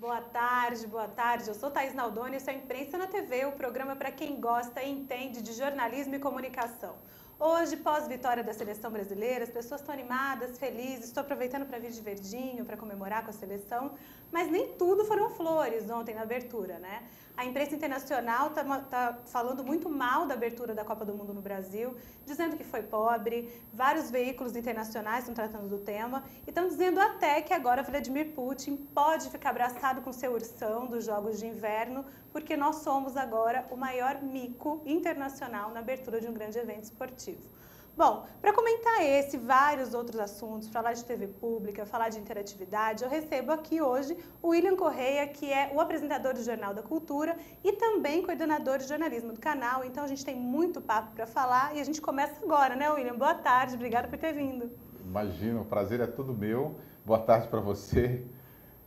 Boa tarde, boa tarde. Eu sou Thaís Naldoni e isso é Imprensa na TV, o programa para quem gosta e entende de jornalismo e comunicação. Hoje, pós-vitória da seleção brasileira, as pessoas estão animadas, felizes, estou aproveitando para vir de verdinho, para comemorar com a seleção, mas nem tudo foram flores ontem na abertura, né? A imprensa internacional está falando muito mal da abertura da Copa do Mundo no Brasil, dizendo que foi pobre, vários veículos internacionais estão tratando do tema e estão dizendo até que agora Vladimir Putin pode ficar abraçado com seu ursão dos Jogos de Inverno, porque nós somos agora o maior mico internacional na abertura de um grande evento esportivo. Bom, para comentar esse e vários outros assuntos, falar de TV pública, falar de interatividade, eu recebo aqui hoje o William Correia, que é o apresentador do Jornal da Cultura e também coordenador de jornalismo do canal. Então a gente tem muito papo para falar e a gente começa agora, né, William? Boa tarde, obrigada por ter vindo. Imagina, o prazer é todo meu. Boa tarde para você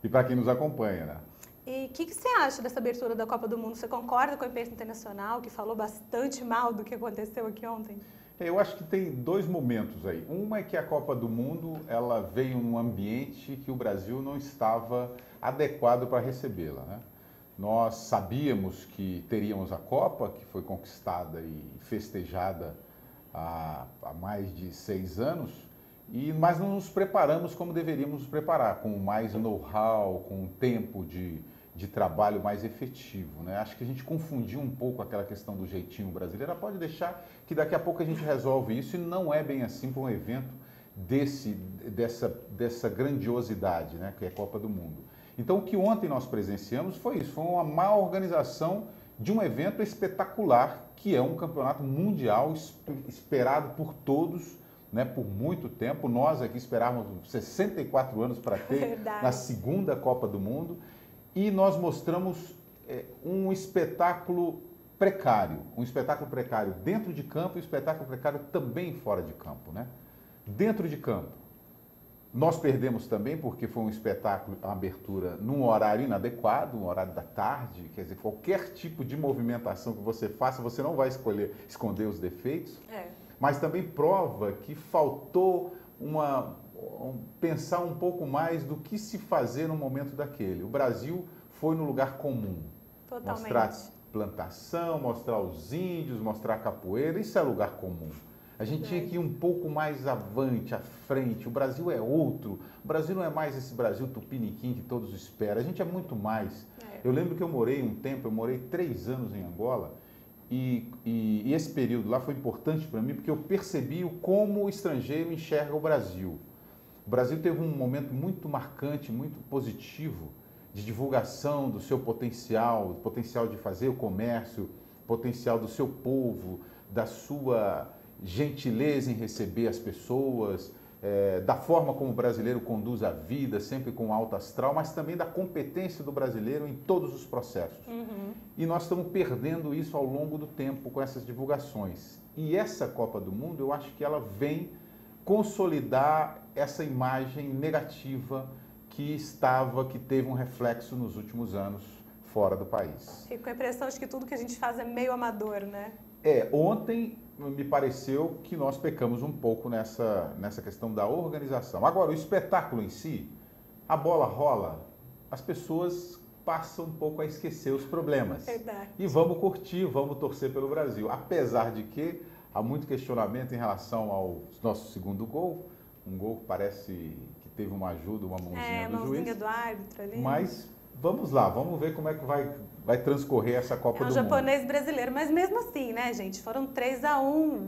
e para quem nos acompanha, né? E o que você acha dessa abertura da Copa do Mundo? Você concorda com a imprensa internacional, que falou bastante mal do que aconteceu aqui ontem? Eu acho que tem dois momentos aí. Uma é que a Copa do Mundo ela veio num ambiente que o Brasil não estava adequado para recebê-la, né? Nós sabíamos que teríamos a Copa, que foi conquistada e festejada há mais de 6 anos, mas não nos preparamos como deveríamos nos preparar, com mais know-how, com um tempo de trabalho mais efetivo, né? Acho que a gente confundiu um pouco aquela questão do jeitinho brasileiro. Pode deixar que daqui a pouco a gente resolve isso e não é bem assim para um evento dessa grandiosidade, né? Que é a Copa do Mundo. Então o que ontem nós presenciamos foi isso, foi uma má organização de um evento espetacular, que é um campeonato mundial esperado por todos, né, por muito tempo. Nós aqui esperávamos 64 anos para ter na segunda Copa do Mundo. E nós mostramos um espetáculo precário dentro de campo e um espetáculo precário também fora de campo, né? Dentro de campo, nós perdemos também porque foi um espetáculo, uma abertura num horário inadequado, um horário da tarde, quer dizer, qualquer tipo de movimentação que você faça, você não vai esconder os defeitos, mas também prova que faltou pensar um pouco mais do que se fazer no momento daquele. O Brasil foi no lugar comum. Totalmente. Mostrar plantação, mostrar os índios, mostrar a capoeira, isso é lugar comum. A gente tinha que ir um pouco mais avante, à frente. O Brasil é outro. O Brasil não é mais esse Brasil tupiniquim que todos esperam. A gente é muito mais. Eu lembro que eu morei 3 anos em Angola, e esse período lá foi importante para mim porque eu percebi como o estrangeiro enxerga o Brasil. O Brasil teve um momento muito marcante, muito positivo, de divulgação do seu potencial, do potencial de fazer o comércio, potencial do seu povo, da sua gentileza em receber as pessoas, da forma como o brasileiro conduz a vida, sempre com alto astral, mas também da competência do brasileiro em todos os processos. E nós estamos perdendo isso ao longo do tempo com essas divulgações. E essa Copa do Mundo, eu acho que ela vem consolidar essa imagem negativa que teve um reflexo nos últimos anos fora do país. Fico com a impressão de que tudo que a gente faz é meio amador, né? Ontem me pareceu que nós pecamos um pouco nessa questão da organização. Agora, o espetáculo em si, a bola rola, as pessoas passam um pouco a esquecer os problemas. Verdade. E vamos curtir, vamos torcer pelo Brasil. Apesar de que há muito questionamento em relação ao nosso segundo gol. Um gol que parece que teve uma ajuda, uma mãozinha do juiz. Do árbitro ali. Mas vamos lá, vamos ver como é que vai transcorrer essa Copa do Mundo. É um japonês brasileiro, mas mesmo assim, né, gente? Foram 3-1,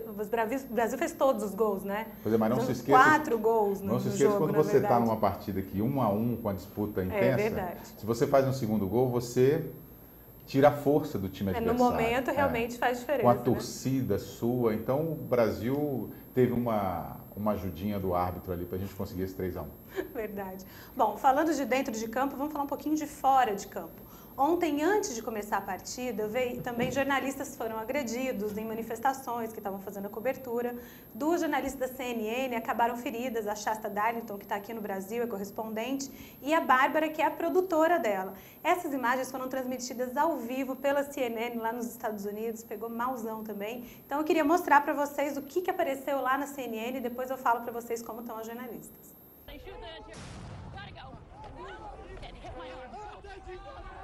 o Brasil fez todos os gols, né? Pois é, mas não se esqueça. 4 gols no jogo, não se esqueça quando você está numa partida aqui 1-1 com a disputa intensa. É verdade. Se você faz um segundo gol, você tira a força do time adversário. No momento realmente faz diferença. Com a torcida sua. Então o Brasil teve uma ajudinha do árbitro ali para a gente conseguir esse 3-1. Verdade. Bom, falando de dentro de campo, vamos falar um pouquinho de fora de campo. Ontem, antes de começar a partida, também jornalistas foram agredidos em manifestações que estavam fazendo a cobertura. 2 jornalistas da CNN acabaram feridas, a Shasta Darlington, que está aqui no Brasil, é correspondente, e a Bárbara, que é a produtora dela. Essas imagens foram transmitidas ao vivo pela CNN lá nos Estados Unidos, pegou malzão também. Então eu queria mostrar para vocês o que apareceu lá na CNN e depois eu falo para vocês como estão as jornalistas.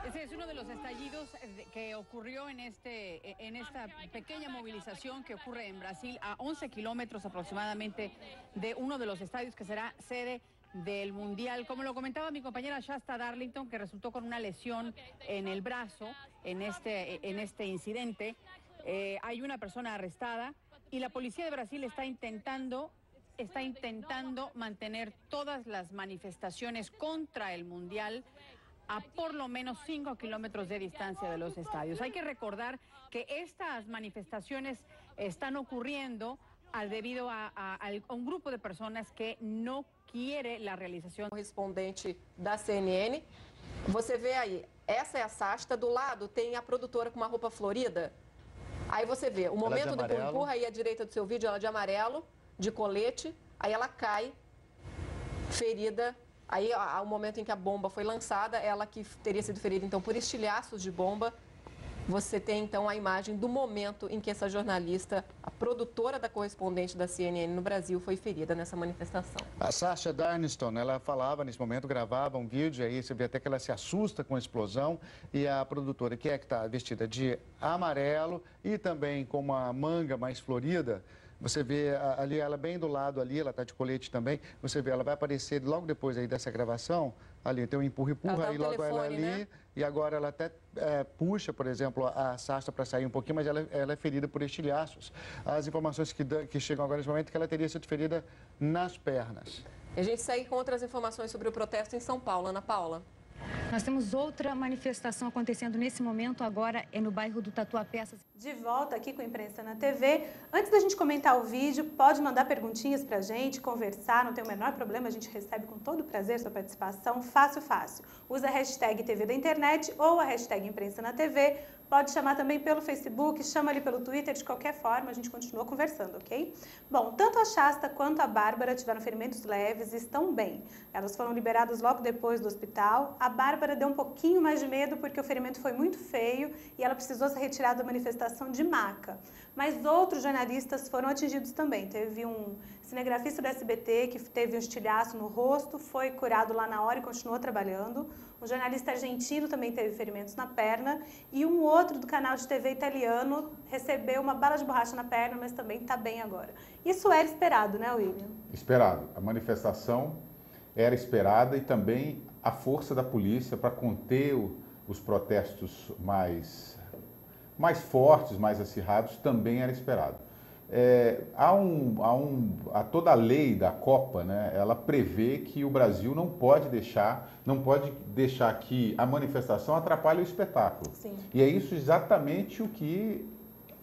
Ese es uno de los estallidos que ocurrió en esta pequeña movilización que ocurre en Brasil, a 11 kilómetros aproximadamente de uno de los estadios que será sede del Mundial. Como lo comentaba mi compañera Shasta Darlington, que resultó con una lesión en el brazo en este incidente, hay una persona arrestada y la policía de Brasil está intentando mantener todas las manifestaciones contra el Mundial a por lo menos 5 kilómetros de distancia de los estadios. Hay que recordar que estas manifestaciones están ocurriendo debido a un grupo de personas que no quiere la realización. Correspondente da CNN, você vê aí, essa é a Shasta, do lado tem a produtora com uma roupa florida. Aí você vê, o momento do empurra aí à direita do seu vídeo, ela de amarelo, de colete, aí ela cai, ferida. Aí, ao momento em que a bomba foi lançada, ela que teria sido ferida, então, por estilhaços de bomba. Você tem, então, a imagem do momento em que essa jornalista, a produtora da correspondente da CNN no Brasil, foi ferida nessa manifestação. A Sasha Darniston, ela falava nesse momento, gravava um vídeo, aí você vê até que ela se assusta com a explosão, e a produtora, que está vestida de amarelo e também com uma manga mais florida, você vê ali ela bem do lado ali, ela está de colete também, você vê, ela vai aparecer logo depois aí dessa gravação, ali tem um empurra-empurra, aí logo ela ali, né? E agora ela até puxa, por exemplo, a Sasha para sair um pouquinho, mas ela é ferida por estilhaços. As informações que chegam agora nesse momento é que ela teria sido ferida nas pernas. E a gente segue com outras informações sobre o protesto em São Paulo. Ana Paula. Nós temos outra manifestação acontecendo nesse momento, agora é no bairro do Tatuapé. De volta aqui com a Imprensa na TV. Antes da gente comentar o vídeo, pode mandar perguntinhas pra gente, conversar, não tem o menor problema, a gente recebe com todo prazer sua participação, fácil, fácil. Usa a hashtag TV da Internet ou a hashtag Imprensa na TV. Pode chamar também pelo Facebook, chama ali pelo Twitter, de qualquer forma, a gente continua conversando, ok? Bom, tanto a Shasta quanto a Bárbara tiveram ferimentos leves e estão bem. Elas foram liberadas logo depois do hospital. A Bárbara deu um pouquinho mais de medo porque o ferimento foi muito feio e ela precisou ser retirada da manifestação de maca. Mas outros jornalistas foram atingidos também. Teve um cinegrafista do SBT que teve um estilhaço no rosto, foi curado lá na hora e continuou trabalhando. Um jornalista argentino também teve ferimentos na perna e um outro do canal de TV italiano recebeu uma bala de borracha na perna, mas também está bem agora. Isso era esperado, né, William? Esperado. A manifestação era esperada e também a força da polícia para conter os protestos mais fortes, mais acirrados, também era esperado. Toda a lei da Copa, né, ela prevê que o Brasil não pode deixar que a manifestação atrapalhe o espetáculo. Sim. E é isso exatamente o que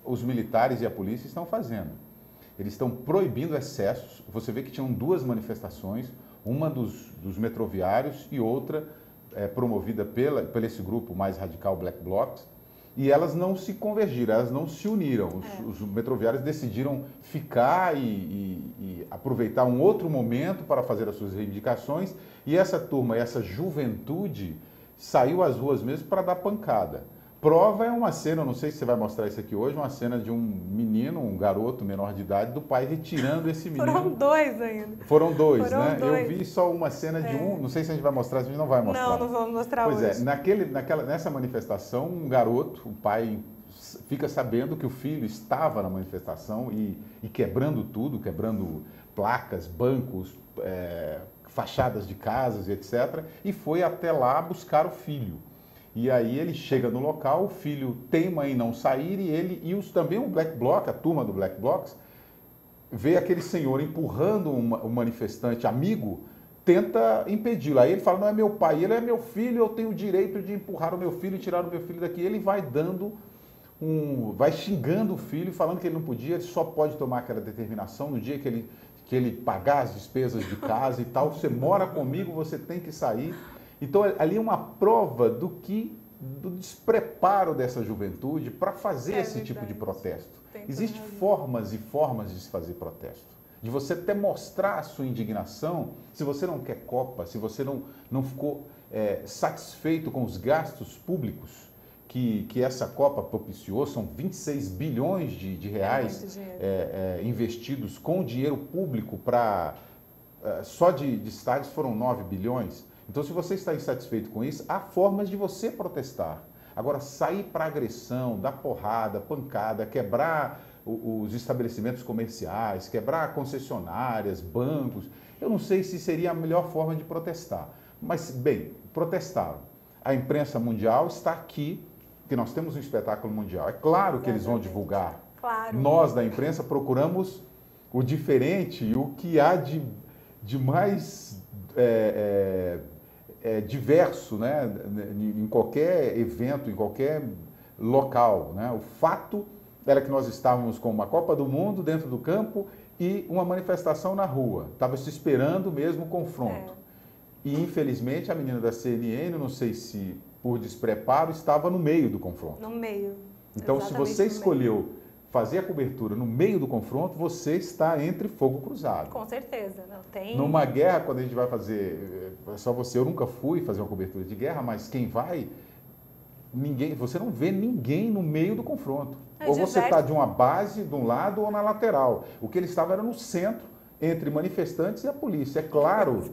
os militares e a polícia estão fazendo. Eles estão proibindo excessos. Você vê que tinham duas manifestações, uma dos metroviários e outra promovida por esse grupo mais radical Black Blocs. E elas não se convergiram, elas não se uniram. Os metroviários decidiram ficar e aproveitar um outro momento para fazer as suas reivindicações. E essa turma, essa juventude, saiu às ruas mesmo para dar pancada. Prova é uma cena, não sei se você vai mostrar isso aqui hoje, uma cena de um menino, um garoto menor de idade, do pai retirando esse menino. Foram dois ainda. Foram dois, né? Eu vi só uma cena de um, não sei se a gente vai mostrar, a gente não vai mostrar. Não, não vamos mostrar hoje. Pois é, nessa manifestação, um garoto, o pai fica sabendo que o filho estava na manifestação e quebrando tudo, quebrando placas, bancos, fachadas de casas, etc. E foi até lá buscar o filho. E aí ele chega no local, o filho teima em não sair e ele também o Black Bloc, a turma do Black Blocs, vê aquele senhor empurrando um manifestante amigo, tenta impedi-lo. Aí ele fala, não é meu pai, ele é meu filho, eu tenho o direito de empurrar o meu filho e tirar o meu filho daqui. Ele vai vai xingando o filho, falando que ele não podia, ele só pode tomar aquela determinação no dia que ele pagar as despesas de casa e tal. Você mora comigo, você tem que sair. Então, ali é uma prova do despreparo dessa juventude para fazer esse tipo de protesto. Existem formas e formas de se fazer protesto. De você até mostrar a sua indignação, se você não quer Copa, se você não ficou satisfeito com os gastos públicos que essa Copa propiciou, são 26 bilhões de reais investidos com dinheiro público para só de estádios foram 9 bilhões. Então, se você está insatisfeito com isso, há formas de você protestar. Agora, sair para agressão, dar porrada, pancada, quebrar os estabelecimentos comerciais, quebrar concessionárias, bancos, eu não sei se seria a melhor forma de protestar. Mas, bem, protestaram. A imprensa mundial está aqui, porque nós temos um espetáculo mundial. É claro que eles vão divulgar. Claro. Nós, da imprensa, procuramos o diferente e o que há de mais diverso, né? Em qualquer evento, em qualquer local. Né? O fato era que nós estávamos com uma Copa do Mundo dentro do campo e uma manifestação na rua. Estava se esperando mesmo o confronto. E, infelizmente, a menina da CNN, não sei se por despreparo, estava no meio do confronto. No meio. Então, se você escolheu fazer a cobertura no meio do confronto, você está entre fogo cruzado. Com certeza. Não tem... Numa guerra, quando a gente vai fazer... Só você, eu nunca fui fazer uma cobertura de guerra, mas quem vai... Você não vê ninguém no meio do confronto. Ou você está de uma base, de um lado, ou na lateral. O que ele estava era no centro, entre manifestantes e a polícia. É claro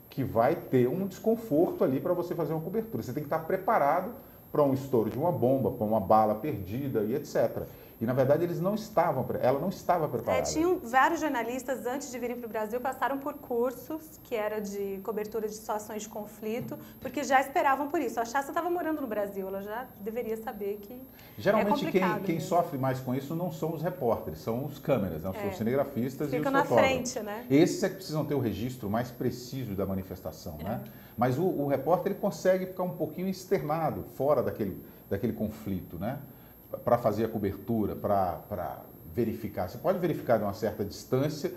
que vai ter um desconforto ali para você fazer uma cobertura. Você tem que estar preparado para um estouro de uma bomba, para uma bala perdida e etc. E, na verdade, ela não estava preparada. Tinham vários jornalistas, antes de virem para o Brasil, passaram por cursos, que era de cobertura de situações de conflito, porque já esperavam por isso. A Shasta estava morando no Brasil, ela já deveria saber que geralmente quem sofre mais com isso não são os repórteres, são os câmeras, né? Os cinegrafistas e os fotógrafos. Ficam na frente, né? Esses é que precisam ter o registro mais preciso da manifestação, né? Mas o repórter, ele consegue ficar um pouquinho externado, fora daquele conflito, né? Para fazer a cobertura, para verificar. Você pode verificar de uma certa distância,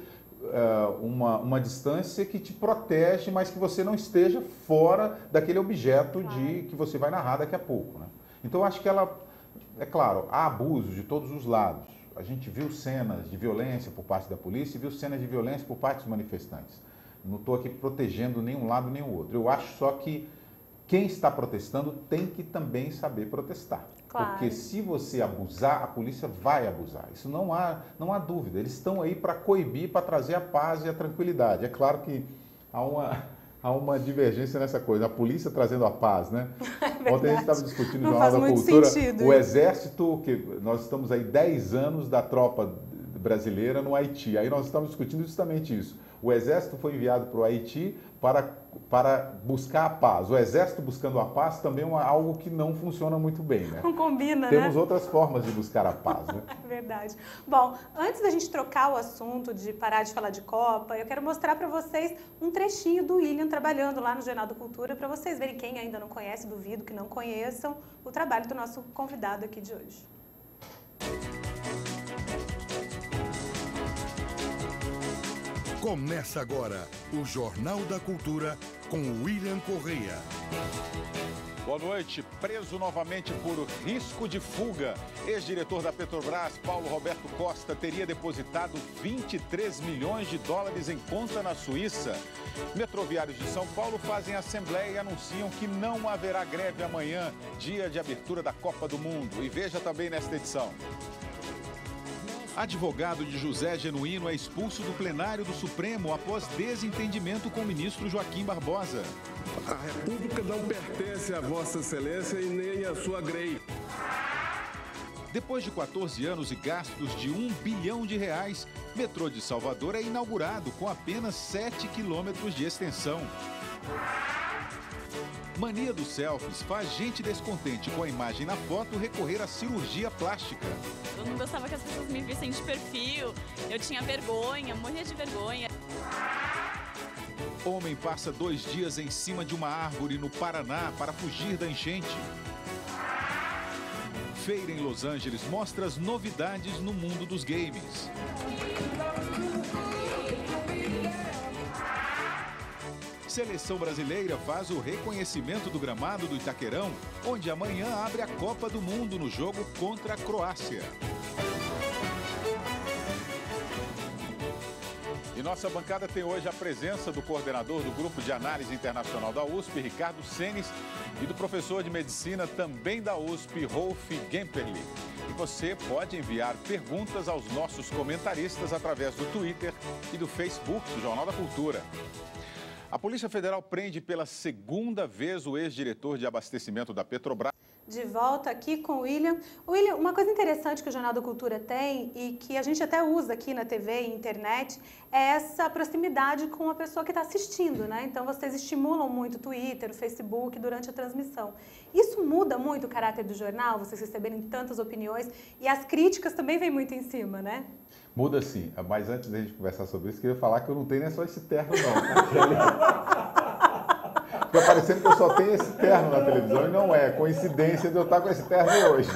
uma distância que te protege, mas que você não esteja fora daquele objeto que você vai narrar daqui a pouco. Né? Então, eu acho que é claro, há abuso de todos os lados. A gente viu cenas de violência por parte da polícia e viu cenas de violência por parte dos manifestantes. Não estou aqui protegendo nenhum lado nem o outro. Eu acho só que quem está protestando tem que também saber protestar. Claro. Porque se você abusar, a polícia vai abusar. Isso não há dúvida. Eles estão aí para coibir, para trazer a paz e a tranquilidade. É claro que há uma divergência nessa coisa. A polícia trazendo a paz, né? Ontem a gente estava discutindo no Jornal da Cultura o Exército, que nós estamos aí 10 anos da tropa brasileira no Haiti. Aí nós estamos discutindo justamente isso. O Exército foi enviado para o Haiti para buscar a paz. O Exército buscando a paz também é algo que não funciona muito bem, né? Não combina, Temos outras formas de buscar a paz, né? É verdade. Bom, antes da gente trocar o assunto, de parar de falar de Copa, eu quero mostrar para vocês um trechinho do William trabalhando lá no Jornal da Cultura, para vocês verem, quem ainda não conhece, duvido que não conheçam, o trabalho do nosso convidado aqui de hoje. Começa agora o Jornal da Cultura com William Correia. Boa noite. Preso novamente por risco de fuga, ex-diretor da Petrobras, Paulo Roberto Costa, teria depositado 23 milhões de dólares em conta na Suíça. Metroviários de São Paulo fazem assembleia e anunciam que não haverá greve amanhã, dia de abertura da Copa do Mundo. E veja também nesta edição. Advogado de José Genuíno é expulso do plenário do Supremo após desentendimento com o ministro Joaquim Barbosa. A República não pertence a Vossa Excelência e nem a sua grei. Depois de 14 anos e gastos de R$1 bilhão, metrô de Salvador é inaugurado com apenas 7 quilômetros de extensão. Mania dos selfies faz gente descontente com a imagem na foto recorrer à cirurgia plástica. Eu não gostava que as pessoas me vissem de perfil, eu tinha vergonha, morria de vergonha. Homem passa 2 dias em cima de uma árvore no Paraná para fugir da enchente. Feira em Los Angeles mostra as novidades no mundo dos games. Seleção brasileira faz o reconhecimento do gramado do Itaquerão, onde amanhã abre a Copa do Mundo no jogo contra a Croácia. E nossa bancada tem hoje a presença do coordenador do Grupo de Análise Internacional da USP, Ricardo Senes, e do professor de Medicina também da USP, Rolf Gemperli. E você pode enviar perguntas aos nossos comentaristas através do Twitter e do Facebook do Jornal da Cultura. A Polícia Federal prende pela segunda vez o ex-diretor de abastecimento da Petrobras. De volta aqui com o William. William, uma coisa interessante que o Jornal da Cultura tem e que a gente até usa aqui na TV e internet é essa proximidade com a pessoa que está assistindo, né? Então, vocês estimulam muito o Twitter, o Facebook durante a transmissão. Isso muda muito o caráter do jornal, vocês receberem tantas opiniões e as críticas também vêm muito em cima, né? Muda sim, mas antes da gente conversar sobre isso, queria falar que eu não tenho nem só esse terno não. Fica parecendo que eu só tenho esse terno na televisão e não é coincidência de eu estar com esse terno hoje.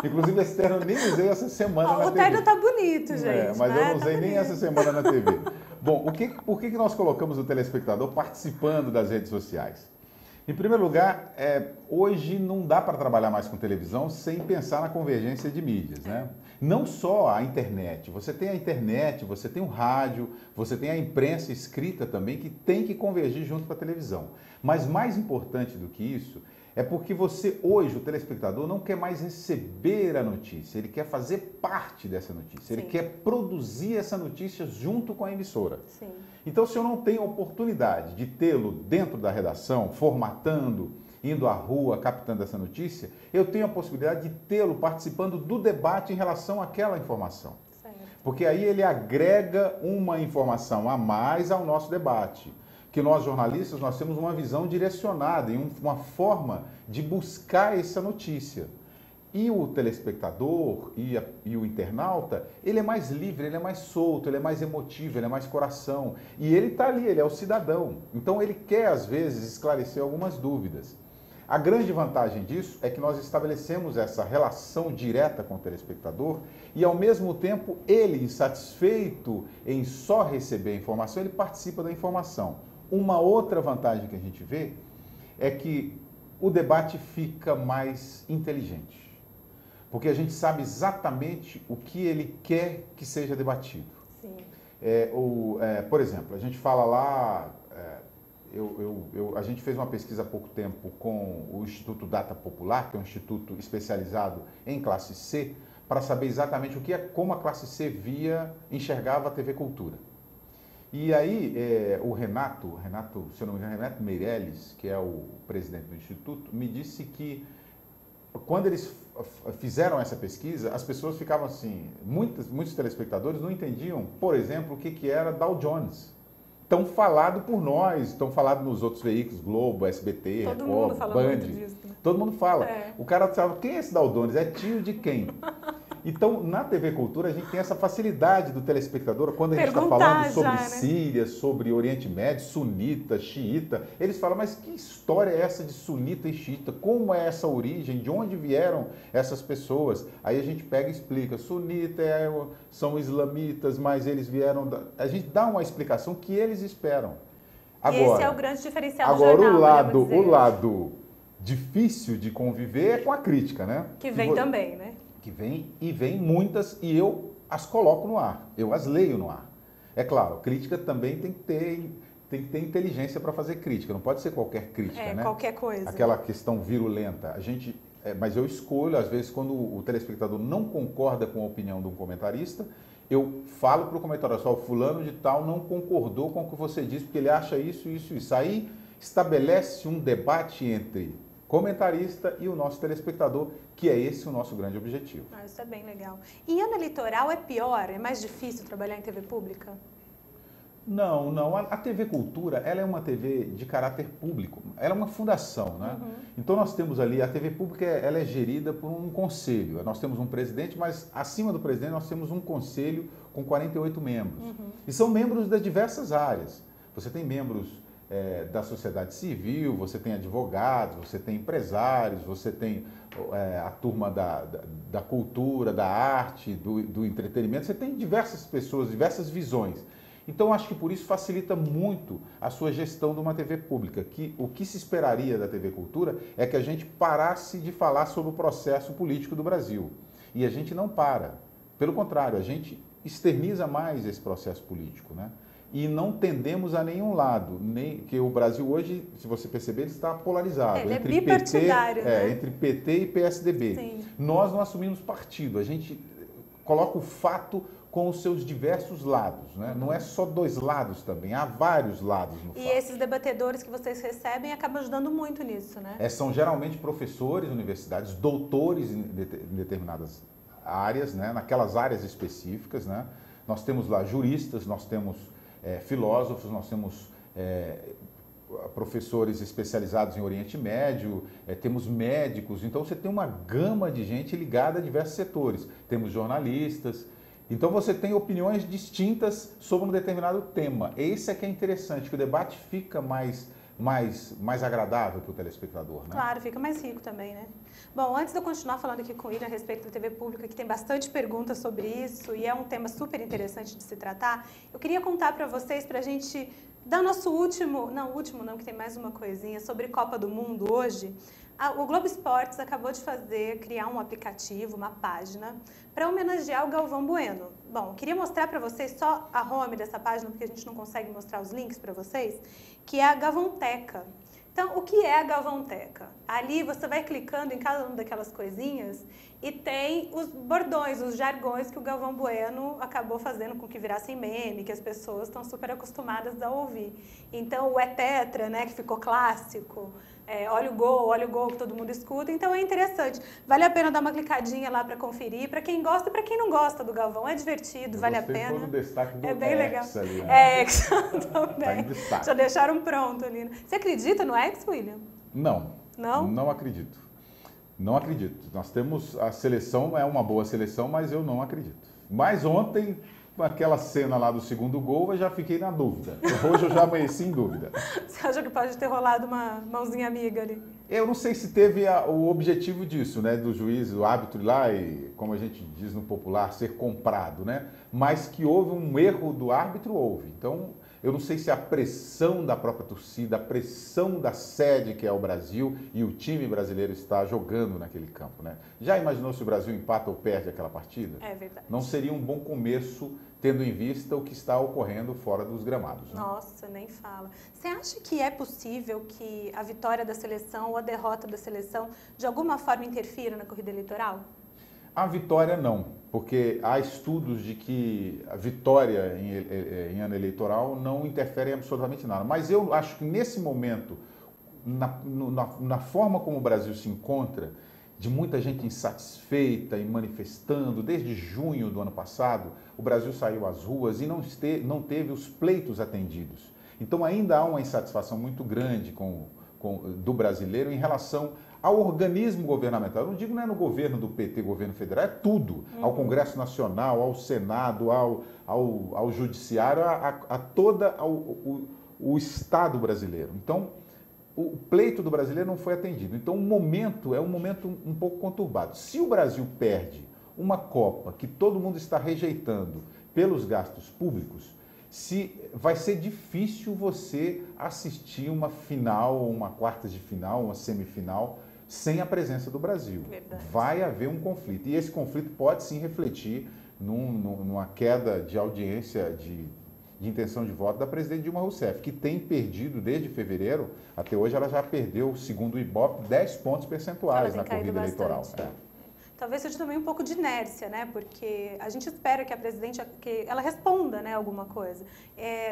Inclusive esse terno eu nem usei essa semana na TV. O terno tá bonito, gente. Mas eu não usei nem essa semana na TV. Bom, por que nós colocamos o telespectador participando das redes sociais? Em primeiro lugar, hoje não dá para trabalhar mais com televisão sem pensar na convergência de mídias, né? Não só a internet, você tem a internet, você tem o rádio, você tem a imprensa escrita também que tem que convergir junto com a televisão. Mas mais importante do que isso é porque você hoje, o telespectador, não quer mais receber a notícia, ele quer fazer parte dessa notícia, ele quer produzir essa notícia junto com a emissora. Sim. Então, se eu não tenho a oportunidade de tê-lo dentro da redação, formatando, indo à rua, captando essa notícia, eu tenho a possibilidade de tê-lo participando do debate em relação àquela informação. Certo. Porque aí ele agrega uma informação a mais ao nosso debate. Que nós, jornalistas, nós temos uma visão direcionada e uma forma de buscar essa notícia. E o telespectador e o internauta, ele é mais livre, ele é mais solto, ele é mais emotivo, ele é mais coração. E ele está ali, ele é o cidadão. Então ele quer, às vezes, esclarecer algumas dúvidas. A grande vantagem disso é que nós estabelecemos essa relação direta com o telespectador e, ao mesmo tempo, ele, insatisfeito em só receber a informação, ele participa da informação. Uma outra vantagem que a gente vê é que o debate fica mais inteligente. Porque a gente sabe exatamente o que ele quer que seja debatido. Sim. Por exemplo, a gente fala lá, a gente fez uma pesquisa há pouco tempo com o Instituto Data Popular, que é um instituto especializado em classe C, para saber exatamente como a classe C enxergava a TV Cultura. E aí o Renato, se eu não me engano, Renato Meirelles, que é o presidente do instituto, me disse que quando eles fizeram essa pesquisa, as pessoas ficavam assim, muitos telespectadores não entendiam, por exemplo, o que era Dow Jones. Tão falado por nós, tão falado nos outros veículos, Globo, SBT, Record, Band. Disso, né? Todo mundo fala. O cara sabe, quem é esse Dow Jones? É tio de quem? Então, na TV Cultura, a gente tem essa facilidade do telespectador, quando a gente está falando sobre Síria, sobre Oriente Médio, sunita, xiita, eles falam, mas que história é essa de sunita e xiita? Como é essa origem? De onde vieram essas pessoas? Aí a gente pega e explica, sunita são islamitas, mas eles vieram... A gente dá uma explicação que eles esperam. Agora, e esse é o grande diferencial do jornal. Agora, o lado difícil de conviver é com a crítica, né? Que vem também, né? Que vem muitas e eu as coloco no ar, eu as leio no ar. É claro, crítica também tem que ter inteligência para fazer crítica, não pode ser qualquer crítica, né? Qualquer coisa. Aquela questão virulenta. Mas eu escolho, às vezes, quando o telespectador não concorda com a opinião de um comentarista, eu falo para o comentarista, o fulano de tal não concordou com o que você disse, porque ele acha isso, isso, isso. Aí estabelece um debate entre comentarista e o nosso telespectador, que é esse o nosso grande objetivo. Isso é bem legal. E ano eleitoral é pior? É mais difícil trabalhar em TV pública? Não. A TV Cultura, ela é uma TV de caráter público. Ela é uma fundação, né? Uhum. Então nós temos ali, a TV pública, ela é gerida por um conselho. Nós temos um presidente, mas acima do presidente nós temos um conselho com 48 membros. Uhum. E são membros das diversas áreas. Você tem membros da sociedade civil, você tem advogados, você tem empresários, você tem a turma da cultura, da arte, do entretenimento, você tem diversas pessoas, diversas visões. Então, acho que por isso facilita muito a sua gestão de uma TV pública, que o que se esperaria da TV Cultura é que a gente parasse de falar sobre o processo político do Brasil. E a gente não para. Pelo contrário, a gente externiza mais esse processo político, né? E não tendemos a nenhum lado, que o Brasil hoje, se você perceber, ele está polarizado. Ele entre é bipartidário, PT, né? Entre PT e PSDB. Sim. Nós não assumimos partido, a gente coloca o fato com os seus diversos lados, né? Não é só dois lados também, há vários lados no fato. E esses debatedores que vocês recebem acabam ajudando muito nisso, né? São geralmente professores, universidades, doutores em determinadas áreas, né? Naquelas áreas específicas, né? Nós temos lá juristas, nós temos filósofos, nós temos professores especializados em Oriente Médio, temos médicos, então você tem uma gama de gente ligada a diversos setores. Temos jornalistas, então você tem opiniões distintas sobre um determinado tema. Esse é que é interessante, que o debate fica mais agradável para o telespectador, né? Claro, fica mais rico também, né? Bom, antes de eu continuar falando aqui com o Willian a respeito da TV pública, que tem bastante perguntas sobre isso e é um tema super interessante de se tratar, eu queria contar para vocês, para a gente dar nosso último, não, que tem mais uma coisinha, sobre Copa do Mundo hoje. O Globo Esportes acabou de criar um aplicativo, uma página, para homenagear o Galvão Bueno. Bom, queria mostrar para vocês só a home dessa página, porque a gente não consegue mostrar os links para vocês, que é a Galvãoteca. Então, o que é a Galvãoteca? Ali você vai clicando em cada uma daquelas coisinhas e tem os bordões, os jargões que o Galvão Bueno acabou fazendo com que virassem meme, que as pessoas estão super acostumadas a ouvir. Então, o é tetra, né, que ficou clássico, olha o gol, que todo mundo escuta. Então, é interessante. Vale a pena dar uma clicadinha lá para conferir, para quem gosta e para quem não gosta do Galvão. É divertido, vale a pena. Foi no destaque do bem legal. Ali, né? Também. Tá em destaque. Já deixaram pronto ali. Você acredita no X, Willian? Não. Não? Não acredito. Não acredito. Nós temos a seleção, é uma boa seleção, mas eu não acredito. Mas ontem, com aquela cena lá do segundo gol, eu já fiquei na dúvida. Hoje eu já amanheci em dúvida. Você acha que pode ter rolado uma mãozinha amiga ali? Eu não sei se teve o objetivo disso, né? Do juiz, o árbitro ir lá e, como a gente diz no popular, ser comprado, né? Mas que houve um erro do árbitro, houve. Então, eu não sei se a pressão da própria torcida, a pressão da sede que é o Brasil e o time brasileiro está jogando naquele campo, né? Já imaginou se o Brasil empata ou perde aquela partida? É verdade. Não seria um bom começo, tendo em vista o que está ocorrendo fora dos gramados, né? Nossa, nem fala. Você acha que é possível que a vitória da seleção ou a derrota da seleção de alguma forma interfira na corrida eleitoral? A vitória não, porque há estudos de que a vitória em ano eleitoral não interfere em absolutamente nada. Mas eu acho que nesse momento, na forma como o Brasil se encontra, de muita gente insatisfeita e manifestando, desde junho do ano passado, o Brasil saiu às ruas e não teve os pleitos atendidos. Então ainda há uma insatisfação muito grande do brasileiro em relação ao organismo governamental. Eu não digo não é no governo do PT, governo federal, é tudo. Ao Congresso Nacional, ao Senado, ao Judiciário, o Estado brasileiro. Então, o pleito do brasileiro não foi atendido. Então, o momento é um momento um pouco conturbado. Se o Brasil perde uma Copa que todo mundo está rejeitando pelos gastos públicos, vai ser difícil você assistir uma final, uma quartas de final, uma semifinal, sem a presença do Brasil. Verdade. Vai haver um conflito. E esse conflito pode sim refletir numa queda de audiência, de intenção de voto da presidente Dilma Rousseff, que tem perdido desde fevereiro, até hoje ela já perdeu, segundo o Ibope, 10 pontos percentuais na corrida eleitoral. Talvez seja também um pouco de inércia, né? Porque a gente espera que a presidente, que ela responda, né, alguma coisa.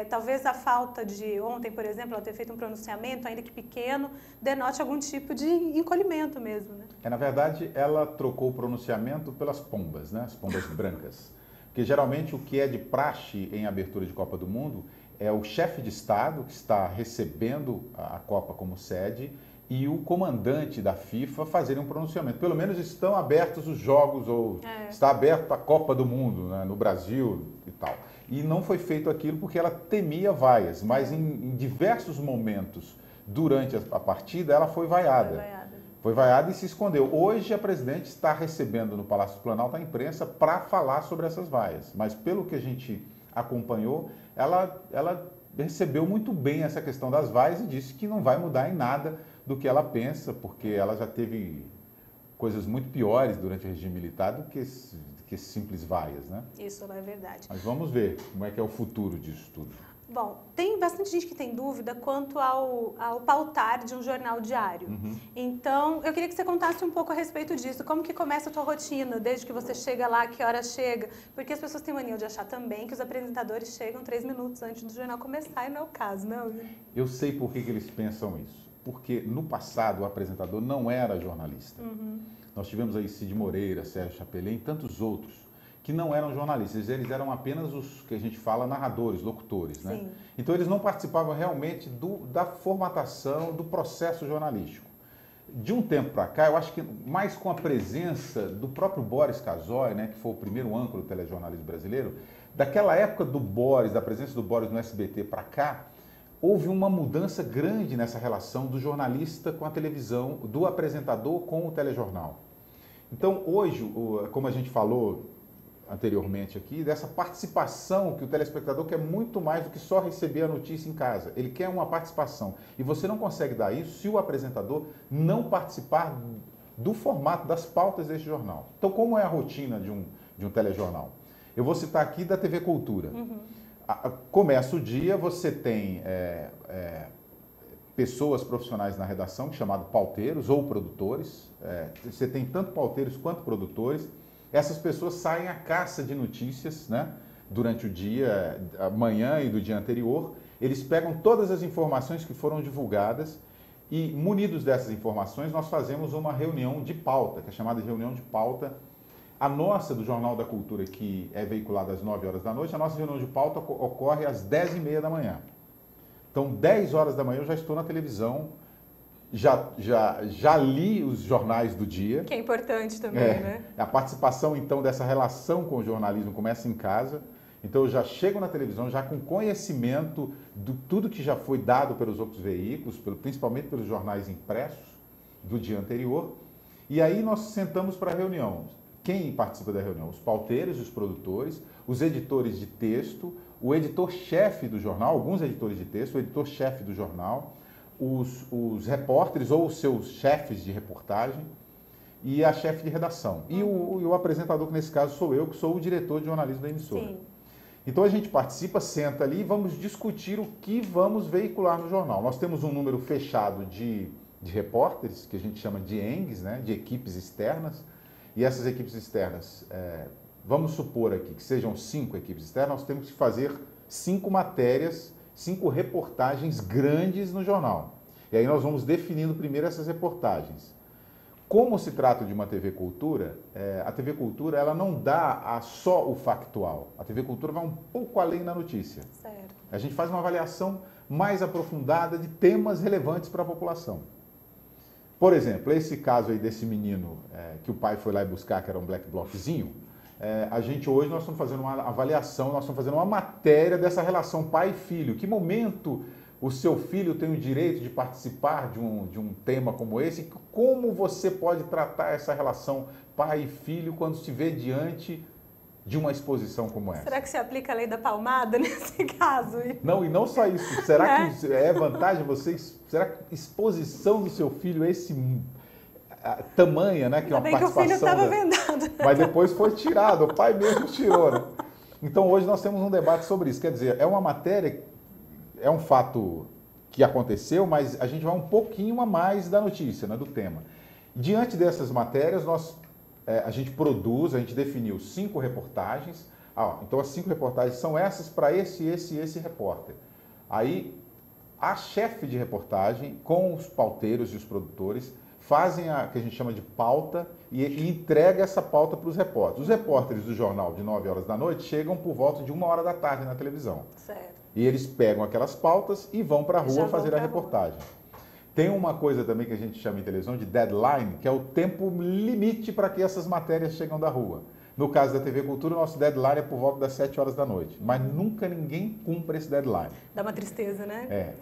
Talvez a falta de ontem, por exemplo, ela ter feito um pronunciamento, ainda que pequeno, denote algum tipo de encolhimento mesmo, né? Na verdade, ela trocou o pronunciamento pelas pombas, né? As pombas brancas. Porque geralmente o que é de praxe em abertura de Copa do Mundo é o chefe de Estado, que está recebendo a Copa como sede, e o comandante da FIFA fazerem um pronunciamento. Pelo menos estão abertos os jogos, ou está aberta a Copa do Mundo, né, no Brasil e tal. E não foi feito aquilo porque ela temia vaias, mas em diversos momentos durante a partida ela foi vaiada. Foi vaiada e se escondeu. Hoje a presidente está recebendo no Palácio do Planalto a imprensa para falar sobre essas vaias. Mas pelo que a gente acompanhou, ela recebeu muito bem essa questão das vaias e disse que não vai mudar em nada do que ela pensa, porque ela já teve coisas muito piores durante o regime militar do que que simples vaias, né? Isso não é verdade. Mas vamos ver como é que é o futuro disso tudo. Bom, tem bastante gente que tem dúvida quanto ao pautar de um jornal diário. Então, eu queria que você contasse um pouco a respeito disso. Como que começa a tua rotina, desde que você chega lá, que hora chega? Porque as pessoas têm mania de achar também que os apresentadores chegam 3 minutos antes do jornal começar, e não é o caso, não? Eu sei por que eles pensam isso. Porque no passado o apresentador não era jornalista. Nós tivemos aí Cid Moreira, Sérgio Chapelin e tantos outros que não eram jornalistas, eles eram apenas os que a gente fala narradores, locutores, né? Sim. Então eles não participavam realmente da formatação do processo jornalístico. De um tempo para cá, eu acho que mais com a presença do próprio Boris Casoy, né, que foi o primeiro âncora do telejornalismo brasileiro, daquela época do Boris, da presença do Boris no SBT para cá, houve uma mudança grande nessa relação do jornalista com a televisão, do apresentador com o telejornal. Então hoje, como a gente falou anteriormente aqui, dessa participação que o telespectador quer muito mais do que só receber a notícia em casa. Ele quer uma participação. E você não consegue dar isso se o apresentador não participar do formato, das pautas desse jornal. Então, como é a rotina de um telejornal? Eu vou citar aqui da TV Cultura. Começa o dia, você tem pessoas profissionais na redação, chamados pauteiros ou produtores. Você tem tanto pauteiros quanto produtores. Essas pessoas saem à caça de notícias, né? Durante o dia, amanhã e do dia anterior. Eles pegam todas as informações que foram divulgadas e, munidos dessas informações, nós fazemos uma reunião de pauta, que é chamada de reunião de pauta. A nossa, do Jornal da Cultura, que é veiculada às 9 horas da noite, a nossa reunião de pauta ocorre às 10h30 da manhã. Então, 10 horas da manhã eu já estou na televisão, já li os jornais do dia. Que é importante também, né? A participação, então, dessa relação com o jornalismo começa em casa. Então, eu já chego na televisão, já com conhecimento de tudo que já foi dado pelos outros veículos, principalmente pelos jornais impressos do dia anterior. E aí nós sentamos para a reunião. Quem participa da reunião? Os pauteiros, os produtores, os editores de texto, o editor-chefe do jornal, alguns editores de texto, o editor-chefe do jornal, os repórteres ou os seus chefes de reportagem e a chefe de redação. E o apresentador, que nesse caso sou eu, que sou o diretor de jornalismo da emissora. Sim. Então a gente participa, senta ali e vamos discutir o que vamos veicular no jornal. Nós temos um número fechado de repórteres, que a gente chama de ENGs, né, de equipes externas, e essas equipes externas, vamos supor aqui que sejam 5 equipes externas, nós temos que fazer 5 matérias, 5 reportagens grandes no jornal. E aí nós vamos definindo primeiro essas reportagens. Como se trata de uma TV Cultura, a TV Cultura ela não dá só o factual. A TV Cultura vai um pouco além da notícia. Certo. A gente faz uma avaliação mais aprofundada de temas relevantes para a população. Por exemplo, esse caso aí desse menino que o pai foi lá buscar, que era um black blockzinho, a gente hoje nós estamos fazendo uma avaliação, nós estamos fazendo uma matéria dessa relação pai e filho. Que momento o seu filho tem o direito de participar de um tema como esse? Como você pode tratar essa relação pai e filho quando estiver diante de uma exposição como essa? Será que se aplica a lei da palmada nesse caso? Não, e não só isso. Será que é vantagem vocês? Será que a exposição do seu filho é esse tamanha, né? Que é uma participação. Que o filho estava vendado. Mas depois foi tirado, o pai mesmo tirou, né? Então hoje nós temos um debate sobre isso. Quer dizer, é uma matéria, é um fato que aconteceu, mas a gente vai um pouquinho a mais da notícia, né, do tema. Diante dessas matérias, a gente produz, a gente definiu 5 reportagens. Então as 5 reportagens são essas para esse repórter. Aí a chefe de reportagem, com os pauteiros e os produtores, fazem a que a gente chama de pauta e entrega essa pauta para os repórteres. Os repórteres do jornal de 9 horas da noite chegam por volta de 1 hora da tarde na televisão. Certo. E eles pegam aquelas pautas e vão para a rua fazer a reportagem. Tem uma coisa também que a gente chama em televisão de deadline, que é o tempo limite para que essas matérias chegam da rua. No caso da TV Cultura, o nosso deadline é por volta das 7 horas da noite. Mas nunca ninguém cumpre esse deadline. Dá uma tristeza, né?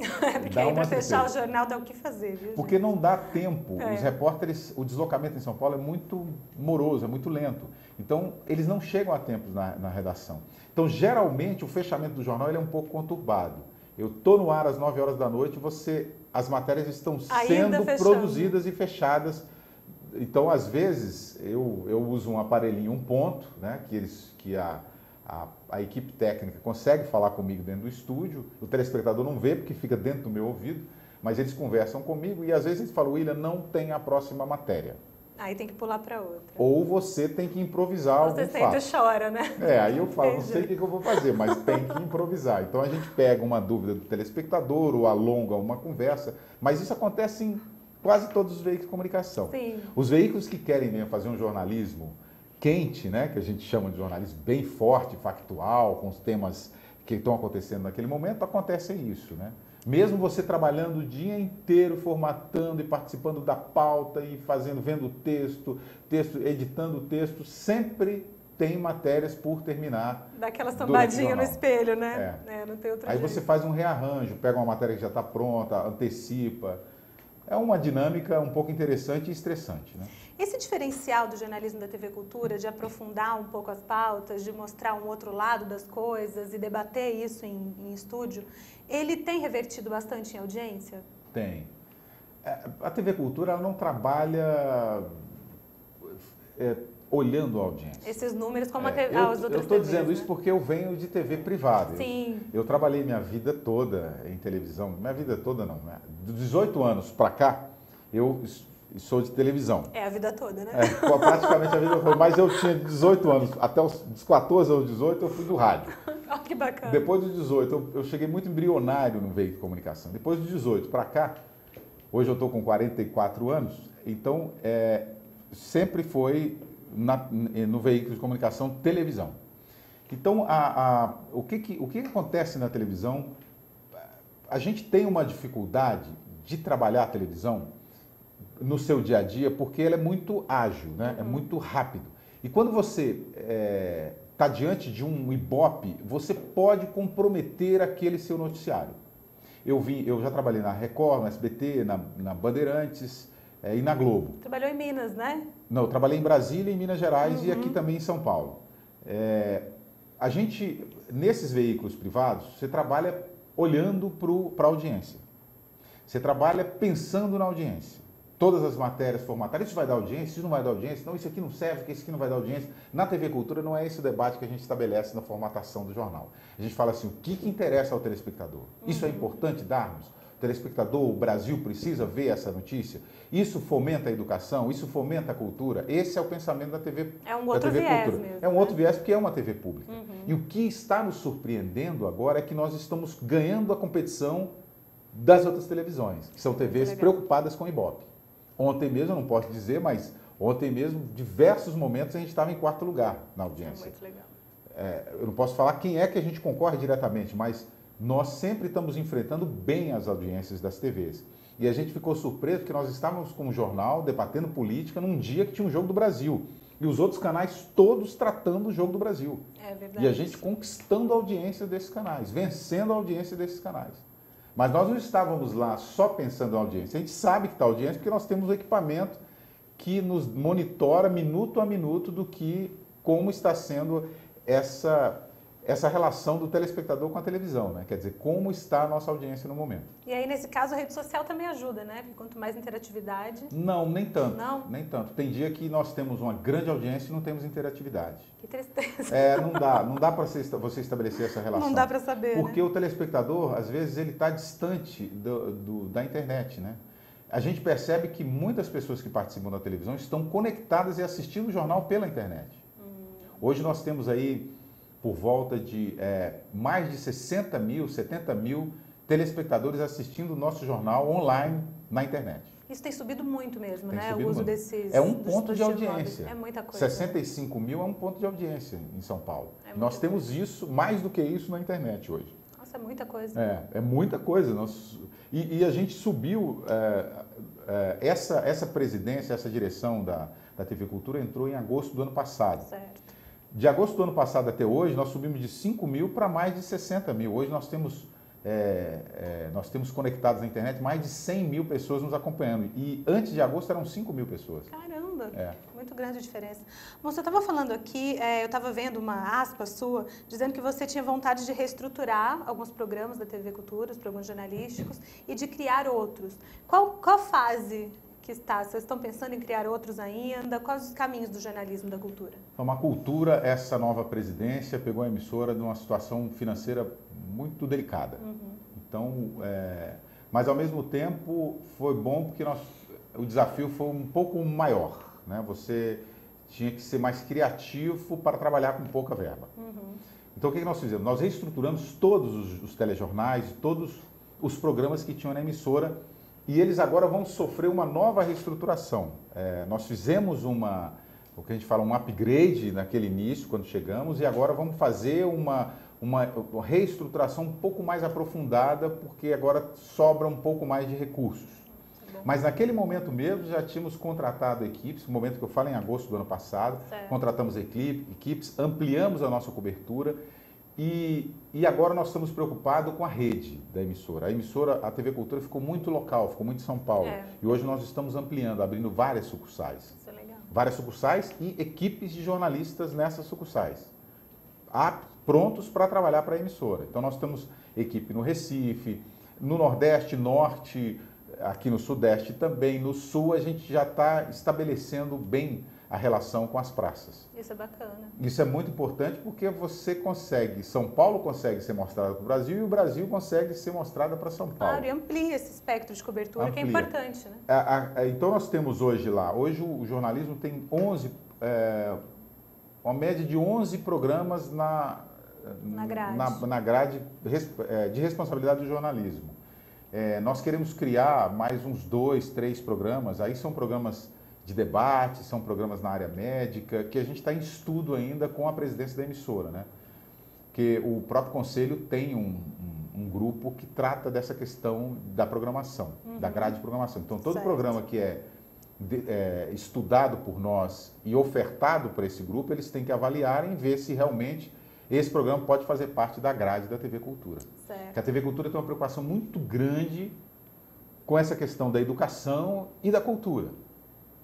Porque aí para fechar o jornal dá o que fazer, viu? Porque não dá tempo. Os repórteres, o deslocamento em São Paulo é muito moroso, é muito lento. Então, eles não chegam a tempo na redação. Então, geralmente, o fechamento do jornal ele é um pouco conturbado. Eu estou no ar às 9 horas da noite, as matérias estão sendo produzidas e fechadas Então, às vezes, eu uso um aparelhinho, um ponto, né, que a equipe técnica consegue falar comigo dentro do estúdio, o telespectador não vê porque fica dentro do meu ouvido, mas eles conversam comigo e às vezes eles falam, William, não tem a próxima matéria. Aí tem que pular para outra. Ou você tem que improvisar algum fato. Você sempre chora, né? Aí eu falo, não sei o que eu vou fazer, mas tem que improvisar. Então a gente pega uma dúvida do telespectador ou alonga uma conversa, mas isso acontece em quase todos os veículos de comunicação. Sim. Os veículos que querem mesmo fazer um jornalismo quente, né, que a gente chama de jornalismo bem forte, factual, com os temas que estão acontecendo naquele momento, acontece isso, né? Mesmo você trabalhando o dia inteiro, formatando e participando da pauta e vendo o texto, editando o texto, sempre tem matérias por terminar. Dá aquela sambadinha no espelho, né? Não tem outro Aí jeito. você faz um rearranjo, pega uma matéria que já está pronta, antecipa. É uma dinâmica um pouco interessante e estressante, né? Esse diferencial do jornalismo da TV Cultura, de aprofundar um pouco as pautas, de mostrar um outro lado das coisas e debater isso em estúdio, ele tem revertido bastante em audiência? Tem. A TV Cultura ela não trabalha olhando a audiência. Esses números como as outras TVs. Eu estou dizendo isso porque eu venho de TV privada. Sim. Eu trabalhei minha vida toda em televisão. Minha vida toda não. De 18 anos para cá, eu sou de televisão. É a vida toda, né? Praticamente a vida toda. Mas eu tinha 18 anos, até dos 14 aos 18 eu fui do rádio. Oh, que bacana. Depois dos 18, eu cheguei muito embrionário no veículo de comunicação. Depois dos 18 para cá, hoje eu estou com 44 anos, então sempre foi no veículo de comunicação televisão. Então, o que acontece na televisão? A gente tem uma dificuldade de trabalhar a televisão no seu dia a dia porque ela é muito ágil, né? É muito rápido. E quando você está diante de um ibope, você pode comprometer aquele seu noticiário. Eu já trabalhei na Record, na SBT, na Bandeirantes e na Globo. Trabalhou em Minas, né? Não, eu trabalhei em Brasília, em Minas Gerais e aqui também em São Paulo. A gente, nesses veículos privados, você trabalha olhando para a audiência. Você trabalha pensando na audiência. Todas as matérias formatadas, isso vai dar audiência, isso não vai dar audiência, não, isso aqui não serve, isso aqui não vai dar audiência. Na TV Cultura não é esse o debate que a gente estabelece na formatação do jornal. A gente fala assim, o que interessa ao telespectador? Isso é importante darmos? O telespectador, o Brasil precisa ver essa notícia? Isso fomenta a educação? Isso fomenta a cultura? Esse é o pensamento da TV Cultura. É um outro viés mesmo. É um outro viés porque é uma TV pública. E o que está nos surpreendendo agora é que nós estamos ganhando a competição das outras televisões, que são TVs preocupadas com o Ibope. Ontem mesmo, eu não posso dizer, mas ontem mesmo, diversos momentos, a gente estava em quarto lugar na audiência. É muito legal. Eu não posso falar quem é que a gente concorre diretamente, mas nós sempre estamos enfrentando bem as audiências das TVs. E a gente ficou surpreso porque nós estávamos com um jornal debatendo política num dia que tinha um Jogo do Brasil. E os outros canais todos tratando o Jogo do Brasil. É verdade. E a gente conquistando a audiência desses canais, vencendo a audiência desses canais. Mas nós não estávamos lá só pensando na audiência. A gente sabe que está a audiência porque nós temos um equipamento que nos monitora minuto a minuto como está sendo essa relação do telespectador com a televisão, né? Quer dizer, como está a nossa audiência no momento. E aí, nesse caso, a rede social também ajuda, né? Porque quanto mais interatividade... Não, nem tanto. Não? Nem tanto. Tem dia que nós temos uma grande audiência e não temos interatividade. Que tristeza. Não dá para você estabelecer essa relação. Não dá para saber, porque né? O telespectador, às vezes, ele está distante da internet, né? A gente percebe que muitas pessoas que participam da televisão estão conectadas e assistindo o jornal pela internet. Hoje nós temos aí por volta de mais de 60 mil, 70 mil telespectadores assistindo o nosso jornal online na internet. Isso tem subido muito mesmo, Tem né? subido O uso muito. desses... É um ponto de audiência. É muita coisa. 65 mil é um ponto de audiência em São Paulo. Nós temos isso, mais do que isso, na internet hoje. Nossa, é muita coisa. É muita coisa. E a gente subiu, essa presidência, essa direção da TV Cultura entrou em agosto do ano passado. Certo. De agosto do ano passado até hoje, nós subimos de 5 mil para mais de 60 mil. Hoje nós temos conectados na internet mais de 100 mil pessoas nos acompanhando. E antes de agosto eram 5 mil pessoas. Caramba, muito grande a diferença. Bom, você estava falando aqui, eu estava vendo uma aspa sua, dizendo que você tinha vontade de reestruturar alguns programas da TV Cultura, os programas jornalísticos, e de criar outros. Qual fase que está? Vocês estão pensando em criar outros ainda? Quais os caminhos do jornalismo da cultura? Então, a cultura, essa nova presidência pegou a emissora numa situação financeira muito delicada. Então, mas ao mesmo tempo foi bom porque o desafio foi um pouco maior, né? Você tinha que ser mais criativo para trabalhar com pouca verba. Então, o que nós fizemos? Nós reestruturamos todos os telejornais, todos os programas que tinham na emissora, e eles agora vão sofrer uma nova reestruturação. Nós fizemos o que a gente fala, um upgrade naquele início, quando chegamos, e agora vamos fazer uma reestruturação um pouco mais aprofundada, porque agora sobra um pouco mais de recursos. Mas naquele momento mesmo já tínhamos contratado equipes, no momento que eu falo em agosto do ano passado, contratamos equipes, ampliamos a nossa cobertura e agora nós estamos preocupados com a rede da emissora. A TV Cultura ficou muito local, ficou muito em São Paulo. E hoje nós estamos ampliando, abrindo várias sucursais. Isso é legal. Várias sucursais e equipes de jornalistas nessas sucursais, prontos para trabalhar para a emissora. Então nós temos equipe no Recife, no Nordeste, Norte, aqui no Sudeste também, no Sul a gente já está estabelecendo bem a relação com as praças. Isso é bacana. Isso é muito importante porque você consegue, São Paulo consegue ser mostrada para o Brasil e o Brasil consegue ser mostrada para São Paulo. Claro, e amplia esse espectro de cobertura que é importante, né? Então nós temos hoje o jornalismo tem uma média de 11 programas na grade de responsabilidade do jornalismo. Nós queremos criar mais uns 2, 3 programas, aí são programas de debate, são programas na área médica, que a gente está em estudo ainda com a presidência da emissora, né? Porque o próprio conselho tem um grupo que trata dessa questão da programação, da grade de programação. Então, todo programa que é estudado por nós e ofertado por esse grupo, eles têm que avaliar e ver se realmente esse programa pode fazer parte da grade da TV Cultura. Porque a TV Cultura tem uma preocupação muito grande com essa questão da educação e da cultura,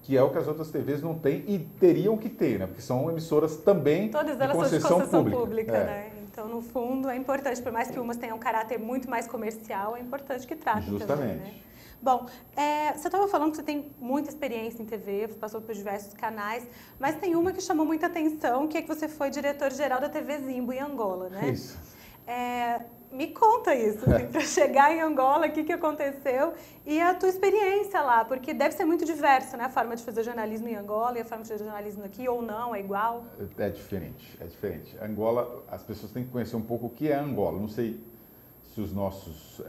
que é o que as outras TVs não têm e teriam que ter, né? Porque são emissoras também todas elas são de concessão pública, né? Então, no fundo, é importante, por mais que umas tenham um caráter muito mais comercial, é importante que tratem justamente também, né? Bom, você estava falando que você tem muita experiência em TV, você passou por diversos canais, mas tem uma que chamou muita atenção, que é que você foi diretor-geral da TV Zimbo em Angola, né? Isso. Me conta isso, assim, para chegar em Angola, o que aconteceu e a tua experiência lá, porque deve ser muito diverso, né? A forma de fazer jornalismo em Angola e a forma de fazer jornalismo aqui, ou não, é igual? É diferente, é diferente. Angola, as pessoas têm que conhecer um pouco o que é Angola. Não sei se os nossos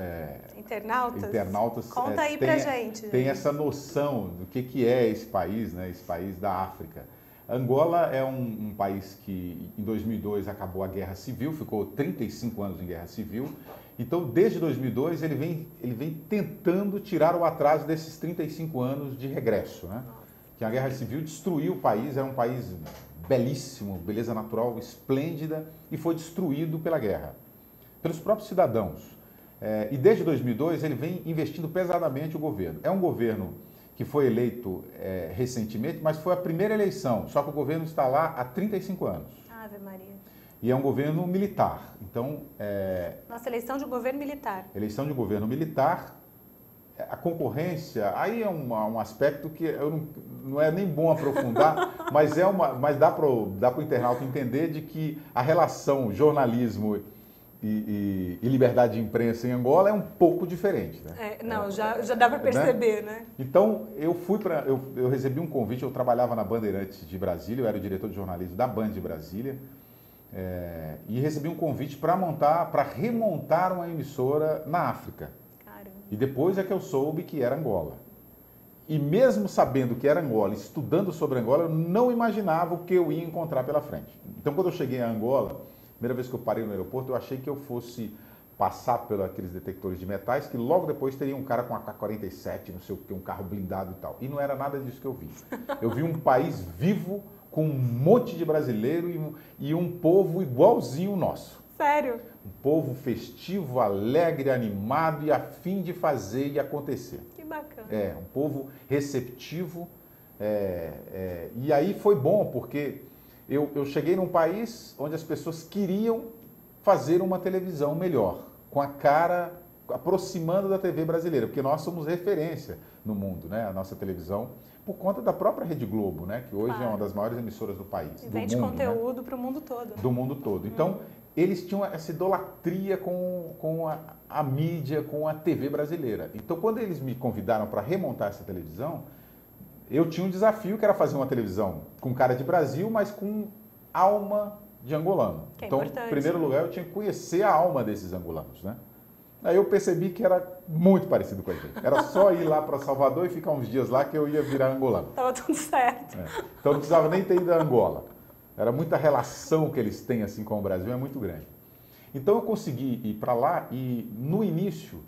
internautas conta aí pra gente. Tem essa noção do que é esse país, né? Esse país da África. Angola é um país que em 2002 acabou a Guerra Civil, ficou 35 anos em Guerra Civil. Então, desde 2002, ele vem tentando tirar o atraso desses 35 anos de regresso, né? Que a Guerra Civil destruiu o país, era um país belíssimo, beleza natural esplêndida, e foi destruído pela guerra, pelos próprios cidadãos. E desde 2002 ele vem investindo pesadamente o governo. É um governo que foi eleito recentemente, mas foi a primeira eleição, só que o governo está lá há 35 anos. Ave Maria. E é um governo militar. Então, nossa, eleição de governo militar. Eleição de governo militar, a concorrência, aí é um aspecto que não é nem bom aprofundar, mas dá para o internauta entender de que a relação jornalismo e liberdade de imprensa em Angola é um pouco diferente, né? Já dá para perceber, né? Então, eu recebi um convite, eu trabalhava na Bandeirantes de Brasília, eu era o diretor de jornalismo da Band de Brasília, e recebi um convite para remontar uma emissora na África. Caramba. E depois é que eu soube que era Angola. E mesmo sabendo que era Angola, estudando sobre Angola, eu não imaginava o que eu ia encontrar pela frente. Então, quando eu cheguei a Angola, primeira vez que eu parei no aeroporto, eu achei que eu fosse passar pelos aqueles detectores de metais, que logo depois teria um cara com AK-47, não sei o que, um carro blindado e tal. E não era nada disso que eu vi. Eu vi um país vivo, com um monte de brasileiro e um povo igualzinho o nosso. Sério? Um povo festivo, alegre, animado e a fim de fazer e acontecer. Que bacana. Um povo receptivo. E aí foi bom, porque eu cheguei num país onde as pessoas queriam fazer uma televisão melhor, com a cara aproximando da TV brasileira, porque nós somos referência no mundo, né? A nossa televisão, por conta da própria Rede Globo, né? Que hoje é uma das maiores emissoras do país, e vende conteúdo, né? Para o mundo todo. Né? Do mundo todo. Então, eles tinham essa idolatria com a mídia, com a TV brasileira. Então, quando eles me convidaram para remontar essa televisão, eu tinha um desafio que era fazer uma televisão com cara de Brasil, mas com alma de angolano. Que é então, importante. Em primeiro lugar, eu tinha que conhecer a alma desses angolanos, né? Aí eu percebi que era muito parecido com a gente. Era só ir lá para Salvador e ficar uns dias lá que eu ia virar angolano. Tava tudo certo. Então não precisava nem ter ido a Angola. Era muita relação que eles têm assim com o Brasil, é muito grande. Então eu consegui ir para lá e no início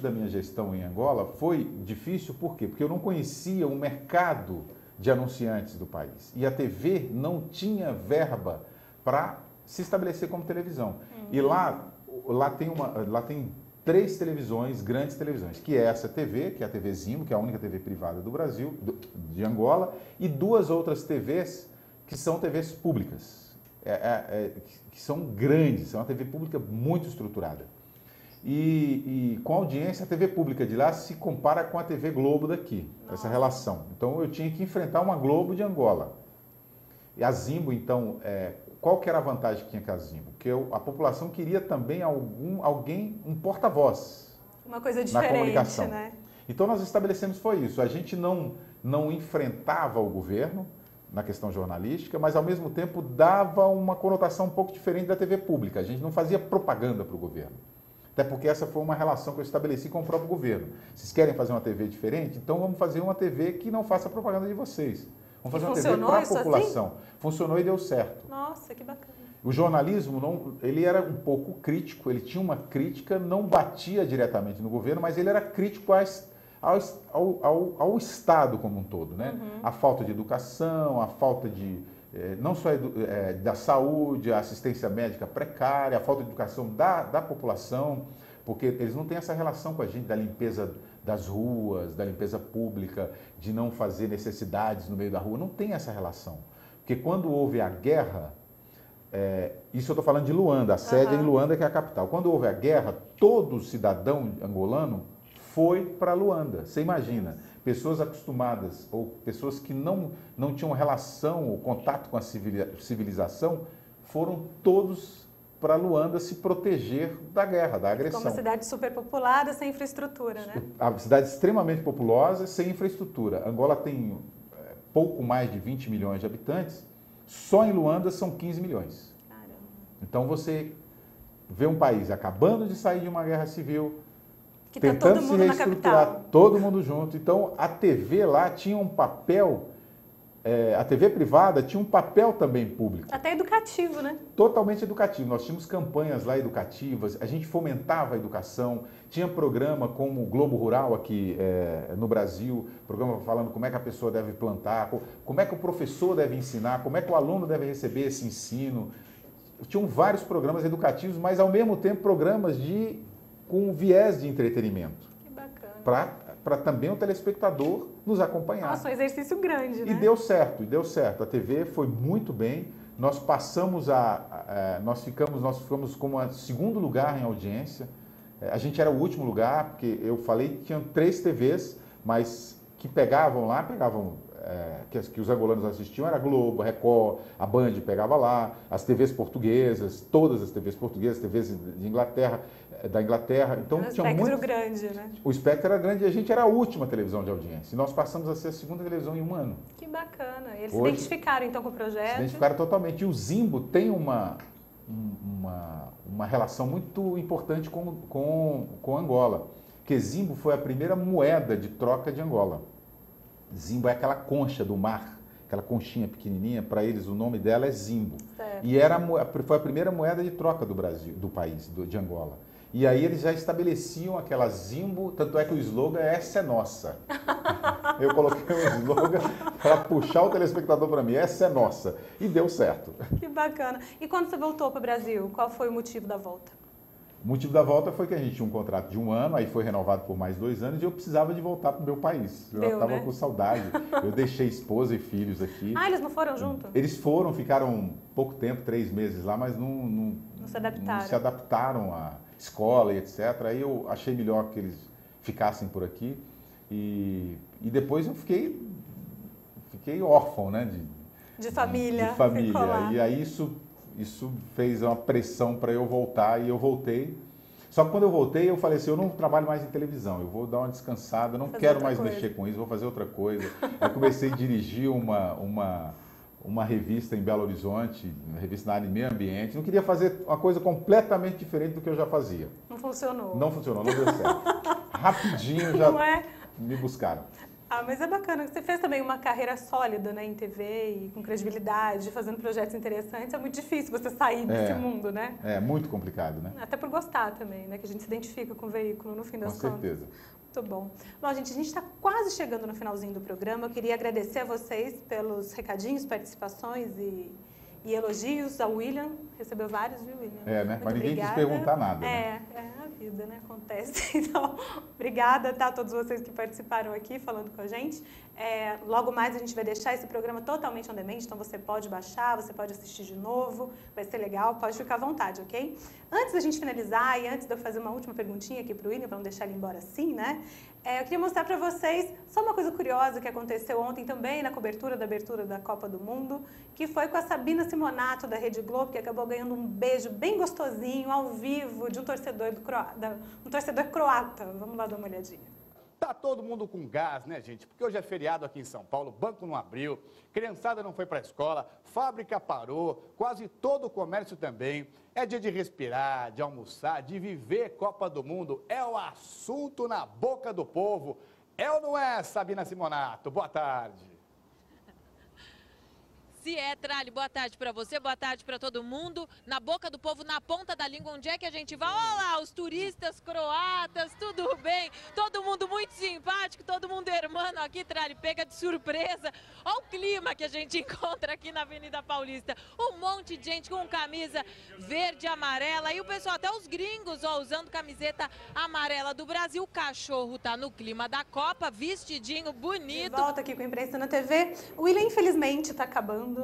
da minha gestão em Angola foi difícil, por quê? Porque eu não conhecia o mercado de anunciantes do país. E a TV não tinha verba para se estabelecer como televisão. E lá tem 3 televisões, grandes televisões, que é essa TV, que é a TV Zimbo, que é a única TV privada do Brasil, de Angola, e 2 outras TVs que são TVs públicas, que são grandes, é uma TV pública muito estruturada. E com a audiência, a TV pública de lá se compara com a TV Globo daqui, essa relação. Então eu tinha que enfrentar uma Globo de Angola. E a Zimbo, então, qual que era a vantagem que tinha com a Zimbo? Que a população queria também um porta-voz. Uma coisa diferente, na comunicação. Né? Então nós estabelecemos foi isso. A gente não enfrentava o governo na questão jornalística, mas ao mesmo tempo dava uma conotação um pouco diferente da TV pública. A gente não fazia propaganda para o governo. Até porque essa foi uma relação que eu estabeleci com o próprio governo. Vocês querem fazer uma TV diferente? Então vamos fazer uma TV que não faça propaganda de vocês. Vamos fazer uma TV para a população. Assim? Funcionou e deu certo. Nossa, que bacana. O jornalismo, ele era um pouco crítico, ele tinha uma crítica, não batia diretamente no governo, mas ele era crítico ao Estado como um todo, né? A falta de educação, a falta de, não só da saúde, a assistência médica precária, a falta de educação da população, porque eles não têm essa relação com a gente da limpeza das ruas, da limpeza pública, de não fazer necessidades no meio da rua, não tem essa relação. Porque quando houve a guerra, isso eu estou falando de Luanda, a sede é em Luanda, que é a capital. Quando houve a guerra, todo cidadão angolano foi para Luanda. Você imagina, pessoas acostumadas ou pessoas que não tinham relação ou contato com a civilização, foram todos para Luanda se proteger da guerra, da agressão. Como uma cidade super populada, sem infraestrutura, né? A cidade extremamente populosa, sem infraestrutura. Angola tem pouco mais de 20 milhões de habitantes, só em Luanda são 15 milhões. Caramba. Então você vê um país acabando de sair de uma guerra civil, que tentando tá todo mundo se reestruturar, todo mundo junto. Então a TV lá tinha um papel, a TV privada tinha um papel também público. Até educativo, né? Totalmente educativo. Nós tínhamos campanhas lá educativas, a gente fomentava a educação, tinha programa como o Globo Rural aqui no Brasil, programa falando como é que a pessoa deve plantar, como é que o professor deve ensinar, como é que o aluno deve receber esse ensino. Tinham vários programas educativos, mas ao mesmo tempo programas com viés de entretenimento. Que bacana. Para também o telespectador nos acompanhar. Nossa, um exercício grande, né? E deu certo. A TV foi muito bem. Nós passamos nós ficamos como a segundo lugar em audiência. A gente era o último lugar, porque eu falei que tinham 3 TVs, mas que pegavam que os angolanos assistiam era a Globo, a Record, a Band pegava lá, as TVs portuguesas, todas as TVs portuguesas, TVs da Inglaterra. Então, tinha um espectro grande, né? O espectro era grande e a gente era a última televisão de audiência. E nós passamos a ser a segunda televisão em um ano. Que bacana. Eles se identificaram então com o projeto? Se identificaram totalmente. E o Zimbo tem uma relação muito importante com Angola, porque Zimbo foi a primeira moeda de troca de Angola. Zimbo é aquela concha do mar, aquela conchinha pequenininha, para eles o nome dela é Zimbo. Certo. E foi a primeira moeda de troca do país, de Angola. E aí eles já estabeleciam aquela Zimbo, tanto é que o slogan é "Essa é nossa". Eu coloquei um slogan para puxar o telespectador para mim, "Essa é nossa". E deu certo. Que bacana. E quando você voltou para o Brasil, qual foi o motivo da volta? O motivo da volta foi que a gente tinha um contrato de 1 ano, aí foi renovado por mais 2 anos e eu precisava de voltar para o meu país. Eu estava com saudade. Eu deixei esposa e filhos aqui. Ah, eles não foram junto? Eles ficaram pouco tempo, 3 meses lá, mas não se adaptaram. Não se adaptaram escola e etc. Aí eu achei melhor que eles ficassem por aqui e depois eu fiquei órfão, né? De família. De família. E aí isso fez uma pressão para eu voltar e eu voltei. Só que quando eu voltei, eu falei assim, eu não trabalho mais em televisão, eu vou dar uma descansada, não quero mais mexer com isso, vou fazer outra coisa. Eu comecei a dirigir uma revista em Belo Horizonte, uma revista na área de meio ambiente. Não queria fazer uma coisa completamente diferente do que eu já fazia. Não funcionou. Não funcionou, não deu certo. Rapidinho já me buscaram. Ah, mas é bacana. Você fez também uma carreira sólida, né, em TV e com credibilidade, fazendo projetos interessantes. É muito difícil você sair desse mundo, né? É muito complicado, né? Até por gostar também, né? Que a gente se identifica com o veículo, no fim das contas. Com certeza. Muito bom. Bom, gente, a gente está quase chegando no finalzinho do programa. Eu queria agradecer a vocês pelos recadinhos, participações e elogios ao William. Recebeu vários, viu, William? É, né? Mas ninguém quis perguntar nada. Né? É a vida, né? Acontece. Então, obrigada, tá? A todos vocês que participaram aqui, falando com a gente. Logo mais a gente vai deixar esse programa totalmente on demand, então você pode baixar, você pode assistir de novo, vai ser legal, pode ficar à vontade, ok? Antes da gente finalizar e antes de eu fazer uma última perguntinha aqui para o William, para não deixar ele embora assim, né? Eu queria mostrar para vocês só uma coisa curiosa que aconteceu ontem também na cobertura da abertura da Copa do Mundo, que foi com a Sabina Simonato da Rede Globo, que acabou ganhando um beijo bem gostosinho, ao vivo, de um torcedor croata. Vamos lá dar uma olhadinha. Tá todo mundo com gás, né, gente? Porque hoje é feriado aqui em São Paulo, banco não abriu, criançada não foi para a escola, fábrica parou, quase todo o comércio também. É dia de respirar, de almoçar, de viver Copa do Mundo. É o assunto na boca do povo. É ou não é, Sabina Simonato? Boa tarde. Se é, Trali, boa tarde para você, boa tarde para todo mundo. Na boca do povo, na ponta da língua, onde é que a gente vai? Olha lá, os turistas croatas, tudo bem? Todo mundo muito simpático, todo mundo hermano aqui, Trali, pega de surpresa. Olha o clima que a gente encontra aqui na Avenida Paulista. Um monte de gente com camisa verde e amarela. E o pessoal, até os gringos, ó, usando camiseta amarela do Brasil. O cachorro tá no clima da Copa, vestidinho, bonito. De volta aqui com a Imprensa na TV. O William, infelizmente, está acabando.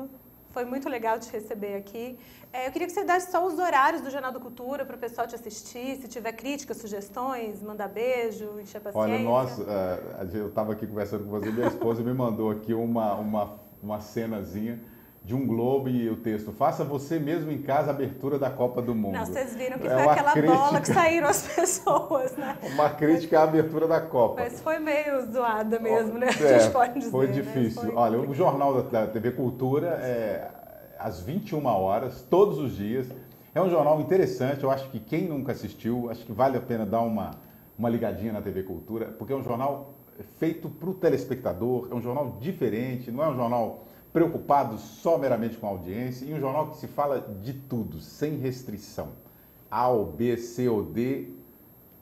Foi muito legal te receber aqui. Eu queria que você desse só os horários do Jornal da Cultura para o pessoal te assistir. Se tiver críticas, sugestões, mandar beijo, encher a paciência. Olha, eu estava aqui conversando com você, minha esposa me mandou aqui uma cenazinha de um globo e o texto: faça você mesmo em casa a abertura da Copa do Mundo. Não, vocês viram que foi aquela bola que saíram as pessoas, né? Uma crítica à abertura da Copa. Mas foi meio zoada mesmo, né? A gente pode dizer. Foi difícil. Né? Olha, o Jornal da TV Cultura às 21 horas, todos os dias. É um jornal interessante, eu acho que quem nunca assistiu, acho que vale a pena dar uma ligadinha na TV Cultura, porque é um jornal feito para o telespectador, é um jornal diferente, não é um jornal preocupado só meramente com a audiência, e um jornal que se fala de tudo, sem restrição. A ou B, C ou D,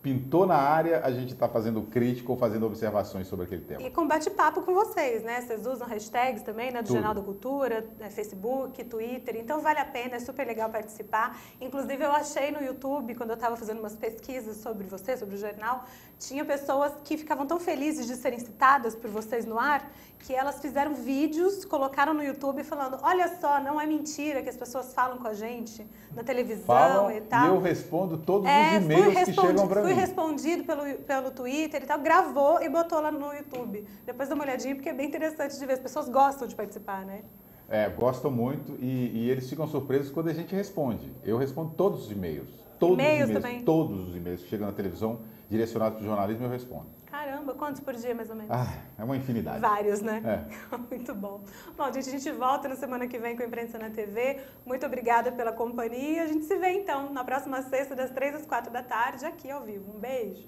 pintou na área, a gente está fazendo crítica ou fazendo observações sobre aquele tema. E com bate-papo com vocês, né? Vocês usam hashtags também, né? Do Jornal da Cultura, Facebook, Twitter, então vale a pena, é super legal participar. Inclusive eu achei no YouTube, quando eu estava fazendo umas pesquisas sobre você, sobre o jornal, tinha pessoas que ficavam tão felizes de serem citadas por vocês no ar, que elas fizeram vídeos, colocaram no YouTube falando: olha só, não é mentira que as pessoas falam com a gente na televisão e tal. E eu respondo todos os e-mails que chegam para mim. Fui respondido pelo Twitter e tal, gravou e botou lá no YouTube. Depois dá uma olhadinha, porque é bem interessante de ver. As pessoas gostam de participar, né? Gostam muito e eles ficam surpresos quando a gente responde. Eu respondo todos os e-mails. Todos os e-mails que chegam na televisão direcionados para o jornalismo, eu respondo. Caramba, quantos por dia, mais ou menos? É uma infinidade. Vários, né? Muito bom. Bom, gente, a gente volta na semana que vem com a Imprensa na TV. Muito obrigada pela companhia. A gente se vê, então, na próxima sexta, das 3 às 4 da tarde, aqui ao vivo. Um beijo.